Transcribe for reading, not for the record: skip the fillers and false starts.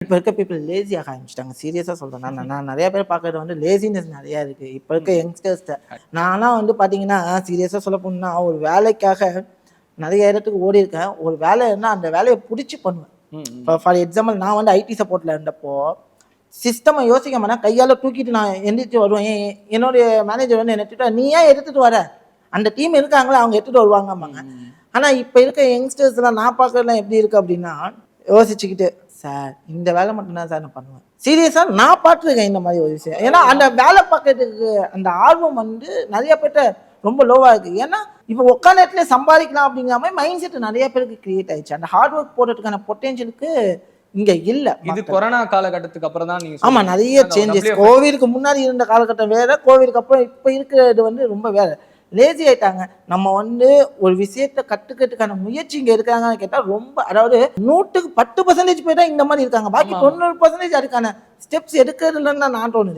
இப்போ இருக்க பீப்புள் லேசியாக ஆரம்பிச்சிட்டாங்க. சீரியஸாக சொல்கிறேன். நான் நிறைய பேர் பார்க்குறது வந்து லேசினஸ் நிறையா இருக்குது இப்போ இருக்க யங்ஸ்டர்ஸ்ட்ட. நான்லாம் வந்து பார்த்தீங்கன்னா சீரியஸாக சொல்ல போனோம்னா ஒரு வேலைக்காக நிறைய இடத்துக்கு ஓடி இருக்கேன். ஒரு வேலை இருந்தால் அந்த வேலையை பிடிச்சி பண்ணுவேன். இப்போ ஃபார் எக்ஸாம்பிள் நான் வந்து ஐடி சப்போர்ட்டில் இருந்தப்போ சிஸ்டமை யோசிக்க மாட்டேன், கையால் தூக்கிட்டு நான் எந்திரிச்சு வருவேன். என்னுடைய மேனேஜர் வந்து என்ன திட்டுவார், நீ ஏன் எடுத்துகிட்டு வர, அந்த டீம் இருக்காங்களே அவங்க எடுத்துகிட்டு வருவாங்கம்பாங்க. ஆனால் இப்போ இருக்க யங்ஸ்டர்ஸ்லாம் நான் பார்க்குறதுலாம் எப்படி இருக்குது அப்படின்னா யோசிச்சுக்கிட்டு, சார் இந்த வேலை மட்டும்தான் சார் நான் பண்ணுவேன். சீரியஸாக நான் பார்த்துருக்கேன் இந்த மாதிரி ஒரு விஷயம். ஏன்னா அந்த வேலை பார்க்கறதுக்கு அந்த ஆர்வம் வந்து நிறைய பேர்ட்ட ரொம்ப லோவாக இருக்குது. ஏன்னா இப்போ உட்காந்த இடத்துல சம்பாதிக்கலாம் அப்படிங்கிற மாதிரி மைண்ட் செட் நிறைய பேருக்கு கிரியேட் ஆயிடுச்சு. அந்த ஹார்ட் ஒர்க் போடுறதுக்கான பொட்டென்ஷியலுக்கு இங்க இல்ல. இது கொரோனா காலகட்டத்துக்கு அப்புறம் தான் நீங்க ஆமா நிறைய சேஞ்சஸ். கோவிடுக்கு முன்னாடி இருந்த காலகட்டம் வேற, கோவிடுக்கு அப்புறம் இப்போ இருக்கிறது வந்து ரொம்ப வேற. லேசி ஆயிட்டாங்க. நம்ம வந்து ஒரு விஷயத்தை கற்றுக்கிறதுக்கான முயற்சி இங்கே இருக்காங்கன்னு கேட்டால் ரொம்ப, அதாவது 100க்கு 10% பேர் தான் இந்த மாதிரி இருக்காங்க. பாக்கி 90% அதுக்கான ஸ்டெப்ஸ் எடுக்கிறதுலன்னு தான் நான் தோணுது.